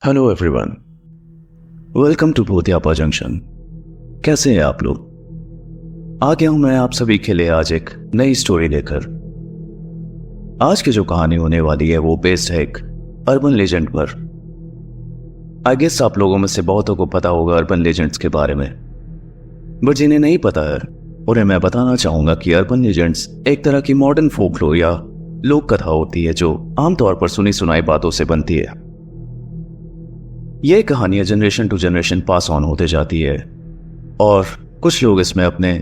Hello everyone, welcome to Bhootiyapa junction. कैसे हैं आप लोग? आ गया हूं मैं आप सभी के लिए आज एक नई स्टोरी लेकर। आज की जो कहानी होने वाली है वो बेस्ड है एक अर्बन लेजेंड पर। आई गेस आप लोगों में से बहुतों को पता होगा अर्बन लेजेंड्स के बारे में, बट जिन्हें नहीं पता है उन्हें मैं बताना चाहूंगा कि अर्बन लेजेंड्स एक तरह की मॉडर्न फोकलोर या लोक कथा होती है जो आमतौर पर सुनी सुनाई बातों से बनती है। ये कहानियां generation to generation pass on होते जाती है और कुछ लोग इसमें अपने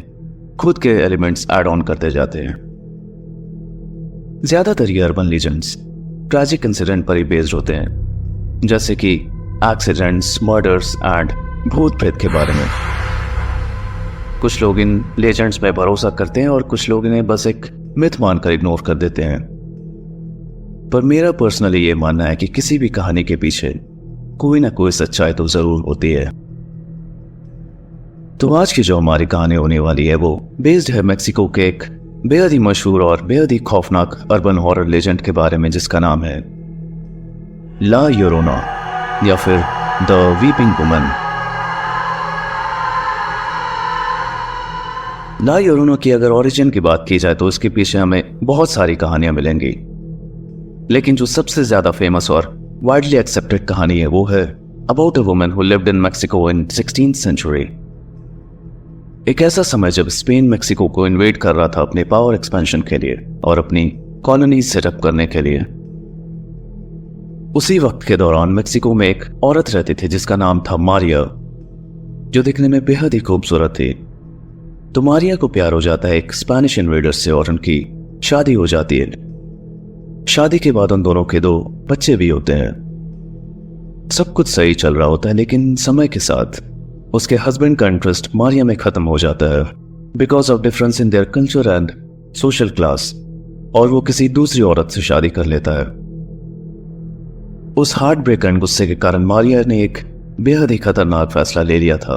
खुद के एलिमेंट्स ऐड ऑन करते जाते हैं। ज्यादातर ये अर्बन लीजेंड्स ट्रैजिक इंसिडेंट पर ही बेस्ड होते हैं, जैसे कि एक्सीडेंट्स, मर्डर्स एंड भूत प्रेत के बारे में। कुछ लोग इन लेजेंड्स पे भरोसा करते हैं और कुछ लोग इन्हें बस एक मिथ मानकर इग्नोर कर देते हैं। पर मेरा पर्सनली ये मानना है कि किसी भी कहानी के पीछे कोई ना कोई सच्चाई तो जरूर होती है। तो आज की जो हमारी कहानी होने वाली है वो बेस्ड है मेक्सिको के एक बेहद ही मशहूर और बेहद ही खौफनाक अर्बन हॉरर लेजेंड के बारे में, जिसका नाम है ला योरोना या फिर द वीपिंग वुमन। ला योरोना की अगर ओरिजिन की बात की जाए तो इसके पीछे हमें बहुत सारी कहानियां मिलेंगी, लेकिन जो सबसे ज्यादा फेमस और वाइडली एक्सेप्टेड कहानी है वो है about a woman who lived in Mexico in 16th century. एक ऐसा समय जब स्पेन मेक्सिको को इन्वेड कर रहा था अपने पावर एक्सपेंशन के लिए और अपनी कॉलोनी सेटअप करने के लिए। उसी वक्त के दौरान मेक्सिको में एक औरत रहती थी जिसका नाम था मारिया, जो दिखने में बेहद ही खूबसूरत थी। तो मारिया को प्यार हो जाता है एक स्पेनिश इन्वेडर से और उनकी शादी हो जाती है। शादी के बाद उन दोनों के 2 बच्चे भी होते हैं। सब कुछ सही चल रहा होता है, लेकिन समय के साथ उसके हस्बैंड का इंटरेस्ट मारिया में खत्म हो जाता है because of difference in their culture and social class, और वो किसी दूसरी औरत से शादी कर लेता है। उस हार्ट ब्रेक एंड गुस्से के कारण मारिया ने एक बेहद ही खतरनाक फैसला ले लिया था।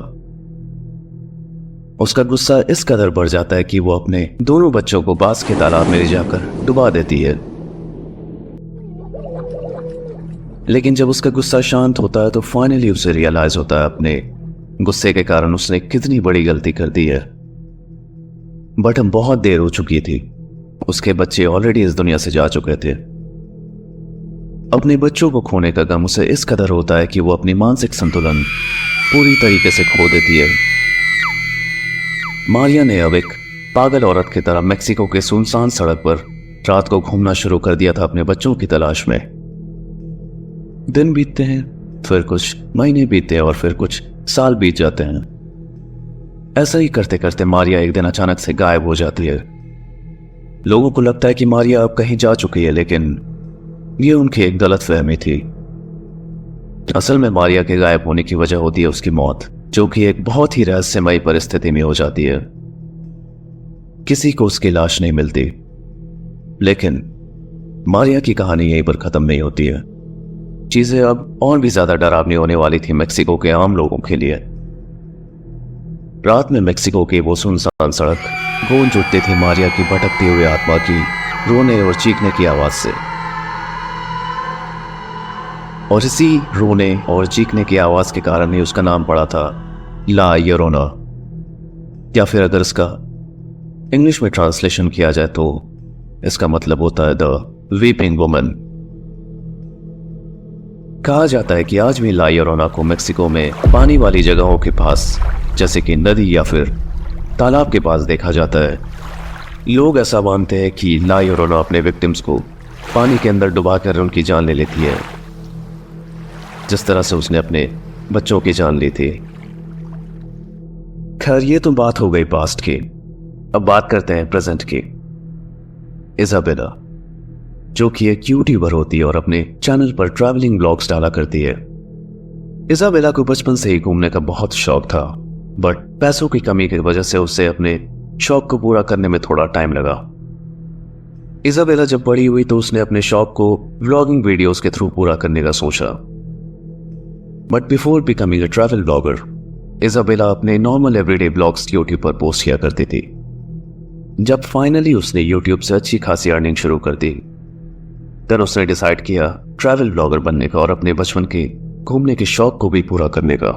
उसका गुस्सा इस कदर बढ़ जाता है कि वो अपने दोनों बच्चों को बांस के तालाब में ले जाकर डुबा देती है। लेकिन जब उसका गुस्सा शांत होता है तो फाइनली उसे रियलाइज होता है अपने गुस्से के कारण उसने कितनी बड़ी गलती कर दी है। बट हम बहुत देर हो चुकी थी, उसके बच्चे ऑलरेडी इस दुनिया से जा चुके थे। अपने बच्चों को खोने का गम उसे इस कदर होता है कि वो अपनी मानसिक संतुलन पूरी तरीके से खो देती है। मारिया ने अब एक पागल औरत की तरह मेक्सिको के सुनसान सड़क पर रात को घूमना शुरू कर दिया था अपने बच्चों की तलाश में। दिन बीतते हैं, फिर कुछ महीने बीतते हैं और फिर कुछ साल बीत जाते हैं। ऐसा ही करते करते मारिया एक दिन अचानक से गायब हो जाती है। लोगों को लगता है कि मारिया अब कहीं जा चुकी है, लेकिन यह उनकी एक गलतफहमी थी। असल में मारिया के गायब होने की वजह होती है उसकी मौत, जो कि एक बहुत ही रहस्यमयी परिस्थिति में हो जाती है। किसी को उसकी लाश नहीं मिलती। लेकिन मारिया की कहानी यहीं पर खत्म नहीं होती है। चीजें अब और भी ज्यादा डरावनी होने वाली थी मेक्सिको के आम लोगों के लिए। रात में मेक्सिको की वो सुनसान सड़क गूंज उठती थी मारिया की भटकती हुई आत्मा की रोने और चीखने की आवाज से। और इसी रोने और चीखने की आवाज के कारण ही उसका नाम पड़ा था ला योरोना, या फिर अगर इसका इंग्लिश में ट्रांसलेशन किया जाए तो इसका मतलब होता है द वीपिंग वुमन। कहा जाता है कि आज भी ला योरोना को मेक्सिको में पानी वाली जगहों के पास, जैसे कि नदी या फिर तालाब के पास देखा जाता है। लोग ऐसा मानते हैं कि ला योरोना अपने विक्टिम्स को पानी के अंदर डुबाकर उनकी जान ले लेती है, जिस तरह से उसने अपने बच्चों की जान ली थी। खैर, ये तो बात हो गई पास्ट की। अब बात करते हैं प्रेजेंट की। इजाबेला, जो कि एक यूट्यूबर होती है और अपने चैनल पर ट्रैवलिंग ब्लॉग्स डाला करती है। इजाबेला को बचपन से ही घूमने का बहुत शौक था, बट पैसों की कमी की वजह से उसे अपने शौक को पूरा करने में थोड़ा टाइम लगा। इजाबेला जब बड़ी हुई तो उसने अपने शौक को व्लॉगिंग वीडियोस के थ्रू पूरा करने का सोचा। But before becoming a travel blogger, Isabella अपने नॉर्मल एवरीडे ब्लॉग्स यूट्यूब पर पोस्ट किया करती थी। जब फाइनली उसने यूट्यूब से अच्छी खासी अर्निंग शुरू कर दी, देन उसने डिसाइड किया ट्रैवल ब्लॉगर बनने का और अपने बचपन की घूमने के शौक को भी पूरा करने का।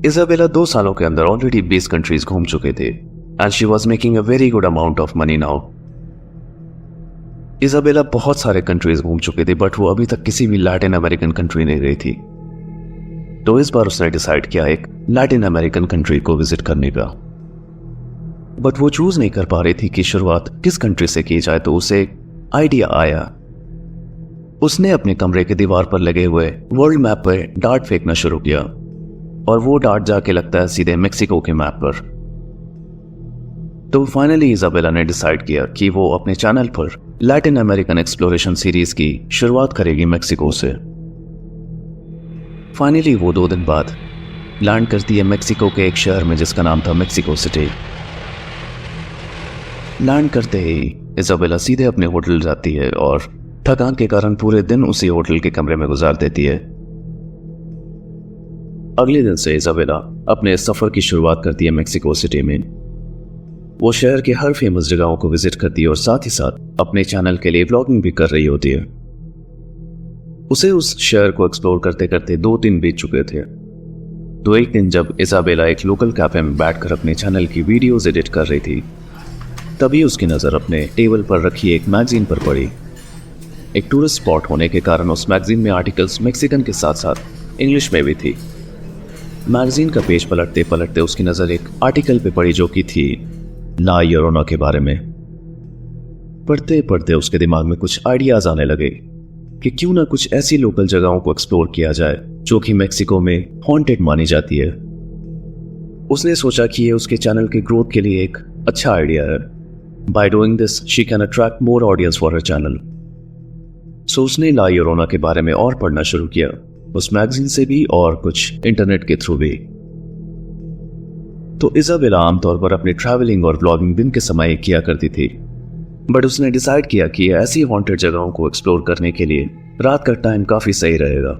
इजाबेला 2 सालों के अंदर ऑलरेडी 20 कंट्रीज घूम चुके थे and she was making a very good amount of money now. Isabella बहुत सारे कंट्रीज घूम चुके थे बट वो अभी तक किसी भी लैटिन अमेरिकन कंट्री नहीं गई थी। तो इस बार उसने डिसाइड किया एक लैटिन अमेरिकन कंट्री को विजिट करने का। बट वो चूज नहीं कर पा रही थी कि शुरुआत किस कंट्री से की जाए। तो उसे एक आइडिया आया। उसने अपने कमरे के दीवार पर लगे हुए वर्ल्ड मैप पर डार्ट फेंकना शुरू किया और वो डार्ट जाके लगता है सीधे मेक्सिको के मैप पर। तो फाइनली इजाबेला ने डिसाइड किया कि वो अपने चैनल पर लैटिन अमेरिकन एक्सप्लोरेशन सीरीज की शुरुआत करेगी मेक्सिको से। फाइनली वो 2 दिन बाद लैंड करती है मेक्सिको के एक शहर में जिसका नाम था मेक्सिको सिटी। लैंड करते ही इजाबेला सीधे अपने होटल जाती है और थकान के कारण पूरे दिन उसी होटल के कमरे में गुजार देती है। अगले दिन से इजाबेला अपने सफर की शुरुआत करती है मेक्सिको सिटी में। वो शहर के हर फेमस जगहों को विजिट करती है और साथ ही साथ अपने चैनल के लिए व्लॉगिंग भी कर रही होती है। उसे उस शहर को एक्सप्लोर करते करते 2 दिन बीत चुके थे। तो एक दिन जब इजाबेला एक लोकल कैफे में बैठकर अपने चैनल की वीडियोस एडिट कर रही थी, तभी उसकी नज़र अपने टेबल पर रखी एक मैगजीन पर पड़ी। एक टूरिस्ट स्पॉट होने के कारण उस मैगजीन में आर्टिकल्स मेक्सिकन के साथ साथ इंग्लिश में भी थी। मैगजीन का पेज पलटते पलटते उसकी नज़र एक आर्टिकल पे पड़ी जो कि थी ला योरोना के बारे में। पढ़ते पढ़ते उसके दिमाग में कुछ आइडियाज आने लगे कि क्यों ना कुछ ऐसी लोकल जगहों को एक्सप्लोर किया जाए जो कि मेक्सिको में हॉन्टेड मानी जाती है। उसने सोचा कि ये उसके चैनल के ग्रोथ के लिए एक अच्छा आइडिया है। By doing this she can attract more audience for her channel. So उसने ला योरोना के बारे में और पढ़ना शुरू किया, उस मैगजीन से भी और कुछ इंटरनेट के थ्रू भी। तो इजाबेला आमतौर पर अपनी ट्रैवलिंग और व्लॉगिंग दिन के समय किया करती थी, बट उसने डिसाइड किया कि ऐसी हॉन्टेड जगहों को एक्सप्लोर करने के लिए रात का टाइम काफी सही रहेगा।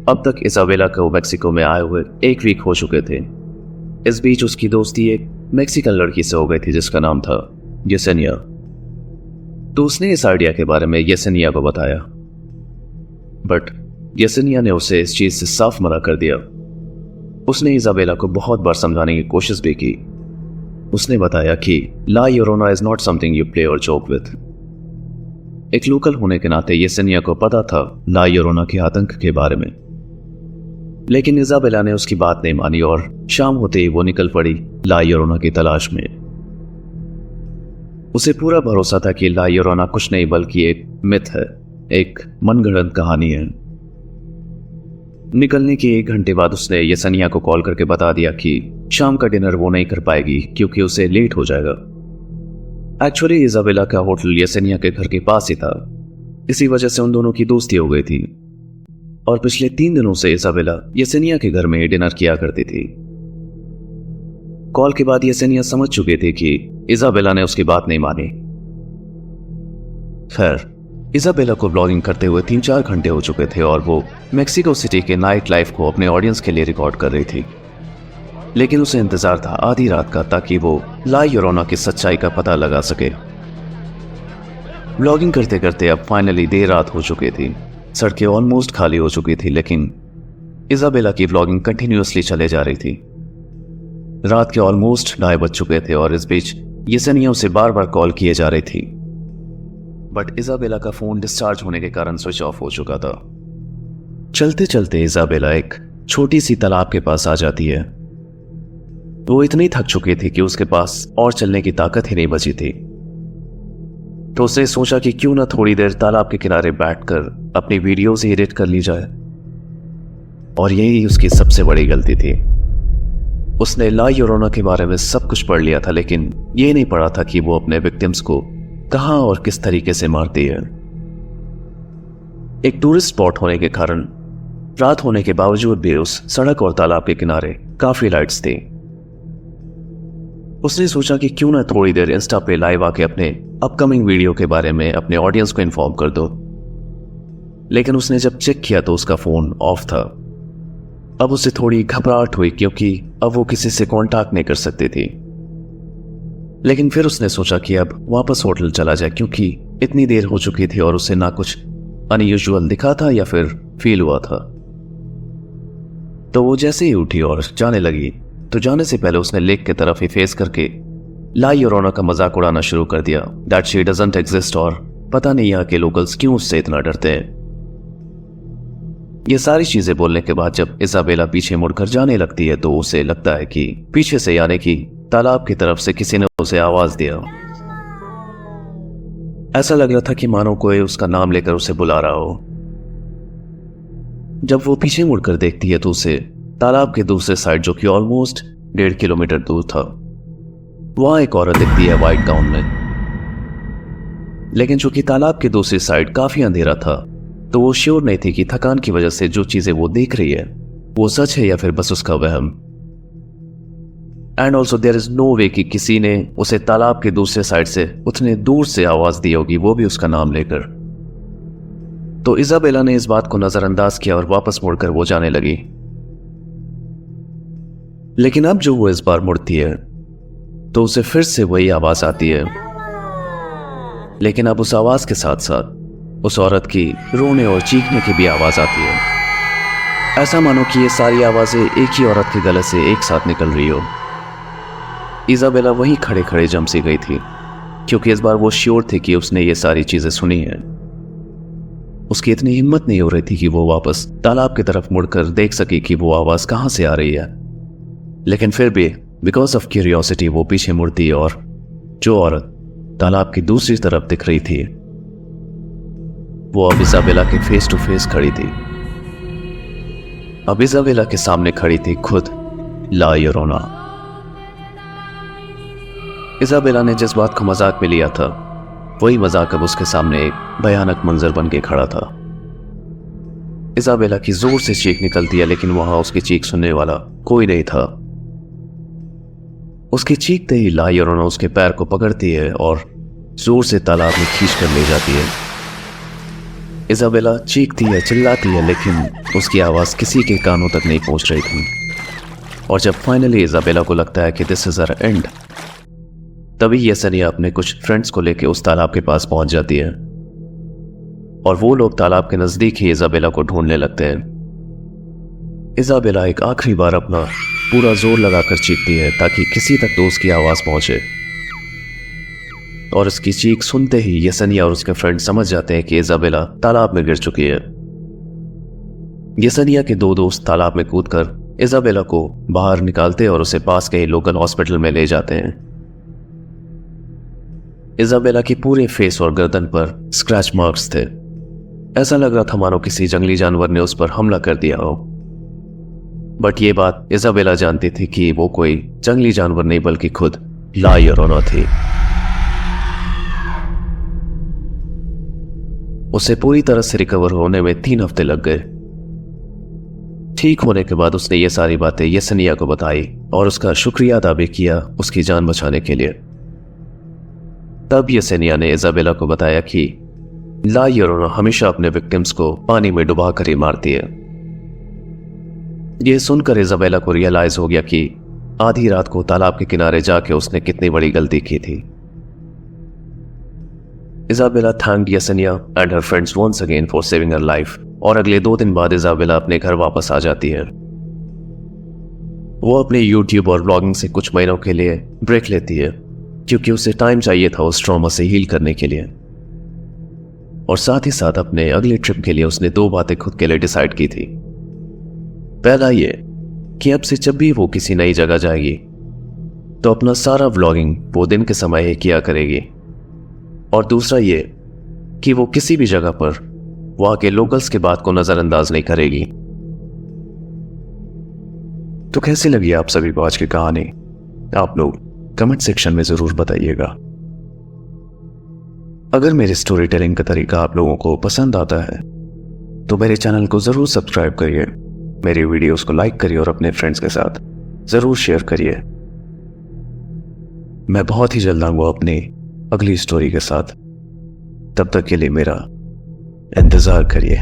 अब तक इजाबेला को मेक्सिको में आए हुए 1 वीक हो चुके थे। इस बीच उसकी दोस्ती एक मेक्सिकन लड़की से हो गई थी जिसका नाम था येसेनिया। तो उसने इस आइडिया के बारे में येसेनिया को बताया, बट येसेनिया ने उसे इस चीज से साफ मना कर दिया। उसने इजाबेला को बहुत बार समझाने की कोशिश भी की। उसने बताया कि La Llorona is not something you play और जोक विथ। एक लोकल होने के नाते येसेनिया को पता था ला योरोना के आतंक के बारे में, लेकिन इजाबेला ने उसकी बात नहीं मानी और शाम होते ही वो निकल पड़ी ला योरोना की तलाश में। उसे पूरा भरोसा था कि ला योरोना कुछ नहीं बल्कि एक मिथ है, एक मनगढ़ंत कहानी है। निकलने के 1 घंटे बाद उसने येसेनिया को कॉल करके बता दिया कि शाम का डिनर वो नहीं कर पाएगी क्योंकि उसे लेट हो जाएगा। एक्चुअली इजाबेला का होटल येसेनिया के घर के पास ही था, इसी वजह से उन दोनों की दोस्ती हो गई थी और पिछले 3 दिनों से इजाबेला येसेनिया के घर में डिनर किया करती थी। कॉल के बाद येसेनिया समझ चुके थे कि इजाबेला ने उसकी बात नहीं मानी। खैर, इजाबेला को ब्लॉगिंग करते हुए 3-4 घंटे हो चुके थे और वो मेक्सिको सिटी के नाइट लाइफ को अपने ऑडियंस के लिए रिकॉर्ड कर रही थी। लेकिन उसे इंतजार था आधी रात का, ताकि वो ला योरोना की सच्चाई का पता लगा सके। ब्लॉगिंग करते करते अब फाइनली देर रात हो चुकी थी, सड़कें ऑलमोस्ट खाली हो चुकी थी, लेकिन इजाबेला की ब्लॉगिंग कंटिन्यूअसली चले जा रही थी। रात के ऑलमोस्ट 2:30 बज चुके थे और इस बीच येसेनिया उसे बार बार कॉल किए जा रही थी, बट इजाबेला का फोन डिस्चार्ज होने के कारण स्विच ऑफ हो चुका था। चलते चलते इजाबेला एक छोटी सी तालाब के पास आ जाती है। वो इतनी थक चुकी थी कि उसके पास और चलने की ताकत ही नहीं बची थी। तो उसने सोचा कि क्यों ना थोड़ी देर तालाब के किनारे बैठकर अपनी वीडियोस ही एडिट कर ली जाए। और यही उसकी सबसे बड़ी गलती थी। उसने ला योरोना के बारे में सब कुछ पढ़ लिया था, लेकिन ये नहीं पढ़ा था कि वो अपने विक्टिम्स को कहां और किस तरीके से मारती है। एक टूरिस्ट स्पॉट होने के कारण रात होने के बावजूद भी उस सड़क और तालाब के किनारे काफी लाइट्स थी। उसने सोचा कि क्यों ना थोड़ी देर इंस्टा पे लाइव आके अपने अपकमिंग वीडियो के बारे में अपने ऑडियंस को इन्फॉर्म कर दो। लेकिन उसने जब चेक किया तो उसका फोन ऑफ था। अब उसे थोड़ी घबराहट हुई क्योंकि अब वो किसी से कांटेक्ट नहीं कर सकती थी। लेकिन फिर उसने सोचा कि अब वापस होटल चला जाए क्योंकि इतनी देर हो चुकी थी और उसे ना कुछ अनयूजुअल दिखा था या फिर फील हुआ था। तो वो जैसे ही उठी और जाने लगी तो जाने से पहले उसने लेक की तरफ ही फेस करके ला योरोना का मजाक उड़ाना शुरू कर दिया दैट शी डजंट एग्जिस्ट और पता नहीं यहाँ के लोकल्स क्यों उससे इतना डरते हैं। ये सारी चीजें बोलने के बाद जब इजाबेला पीछे मुड़कर जाने लगती है तो उसे लगता है कि पीछे से यानी कि तालाब की तरफ से किसी ने उसे आवाज दिया। ऐसा लग रहा था कि मानो कोई उसका नाम लेकर उसे बुला रहा हो। जब वो पीछे मुड़कर देखती है तो उसे तालाब के दूसरे साइड, जो कि ऑलमोस्ट 1.5 किलोमीटर दूर था, वहां एक औरत दिखती है व्हाइट गाउन में। लेकिन चूंकि तालाब की दूसरी साइड काफी अंधेरा था तो वो श्योर नहीं थी कि थकान की वजह से जो चीजें वो देख रही है वो सच है या फिर बस उसका वहम। And also there is no way कि किसी ने उसे तालाब के दूसरे साइड से उतने दूर से आवाज दी होगी, वो भी उसका नाम लेकर। तो इजाबेला ने इस बात को नजरअंदाज किया और वापस मुड़कर वो जाने लगी। लेकिन अब जो वो इस बार मुड़ती है तो उसे फिर से वही आवाज आती है, लेकिन अब उस आवाज के साथ साथ उस औरत की रोने और चीखने की भी आवाज आती है। ऐसा मानो कि ये सारी आवाजें एक ही औरत के गले से एक साथ निकल रही हो। इजाबेला वहीं खड़े खड़े जम सी गई थी, क्योंकि इस बार वो श्योर थी कि उसने ये सारी चीजें सुनी हैं। उसकी इतनी हिम्मत नहीं हो रही थी कि वो वापस तालाब की तरफ मुड़कर देख सके कि वो आवाज कहां से आ रही है। लेकिन फिर भी बिकॉज ऑफ क्यूरियोसिटी वो पीछे मुड़ती और जो औरत तालाब की दूसरी तरफ दिख रही थी वो अब इजाबेला के फेस टू फेस खड़ी थी। अब इजाबेला के सामने खड़ी थी खुद ला योरोना। इजाबेला ने जिस बात को मजाक में लिया था वही मजाक अब उसके सामने एक भयानक मंजर बन के खड़ा था। इजाबेला की जोर से चीख निकलती है, लेकिन वहां उसकी चीख सुनने वाला कोई नहीं था। उसकी चीखते ही ला योरोना उसके पैर को पकड़ती है और जोर से तालाब में खींच कर ले जाती है। इजाबेला चीखती है, चिल्लाती है, लेकिन उसकी आवाज किसी के कानों तक नहीं पहुंच रही थी। और जब फाइनली इजाबेला को लगता है कि दिस इज आवर एंड, तभी येसेनिया अपने कुछ फ्रेंड्स को लेकर उस तालाब के पास पहुंच जाती है और वो लोग तालाब के नजदीक ही इजाबेला को ढूंढने लगते हैं। इजाबेला एक आखिरी बार अपना पूरा जोर लगाकर चीखती है ताकि किसी तक तो उसकी आवाज पहुंचे, और उसकी चीख सुनते ही येसेनिया और उसके फ्रेंड समझ जाते हैं कि इजाबेला तालाब में गिर चुकी है। येसेनिया के दो दोस्त तालाब में कूदकर इजाबेला को बाहर निकालते और उसे पास के लोकल हॉस्पिटल में ले जाते हैं। इजाबेला की पूरे फेस और गर्दन पर स्क्रैच मार्क्स थे। ऐसा लग रहा था मानो किसी जंगली जानवर ने उस पर हमला कर दिया हो। बट ये बात इजाबेला जानती थी कि वो कोई जंगली जानवर नहीं बल्कि खुद ला योरोना थी। उसे पूरी तरह से रिकवर होने में 3 हफ्ते लग गए। ठीक होने के बाद उसने ये सारी बातें येसेनिया को बताई और उसका शुक्रिया अदा भी किया उसकी जान बचाने के लिए। तब येसेनिया ने इजाबेला को बताया कि ला योरोना हमेशा अपने विक्टिम्स को पानी में डुबा कर ही मारती है। यह सुनकर इजाबेला को रियलाइज हो गया कि आधी रात को तालाब के किनारे जाके उसने कितनी बड़ी गलती की थी। Isabella thanked Yesenia and her friends once again for saving her life, और अगले 2 दिन बाद इजाबेला अपने घर वापस आ जाती है। वो अपने यूट्यूब और ब्लॉगिंग से कुछ महीनों के लिए ब्रेक लेती है, क्योंकि उसे टाइम चाहिए था उस ट्रॉमा से हील करने के लिए। और साथ ही साथ अपने अगले ट्रिप के लिए उसने 2 बातें खुद के लिए डिसाइड की थी। पहला ये कि अब से जब भी वो किसी नई जगह जाएगी तो अपना सारा व्लॉगिंग वो दिन के समय ही किया करेगी, और दूसरा ये कि वो किसी भी जगह पर वहां के लोकल्स के बात को नजरअंदाज नहीं करेगी। तो कैसी लगी आप सभी को आज की कहानी? आप लोग कमेंट सेक्शन में जरूर बताइएगा। अगर मेरी स्टोरी टेलिंग का तरीका आप लोगों को पसंद आता है तो मेरे चैनल को जरूर सब्सक्राइब करिए, मेरी वीडियोस को लाइक करिए और अपने फ्रेंड्स के साथ जरूर शेयर करिए। मैं बहुत ही जल्द आऊंगा अपनी अगली स्टोरी के साथ। तब तक के लिए मेरा इंतजार करिए।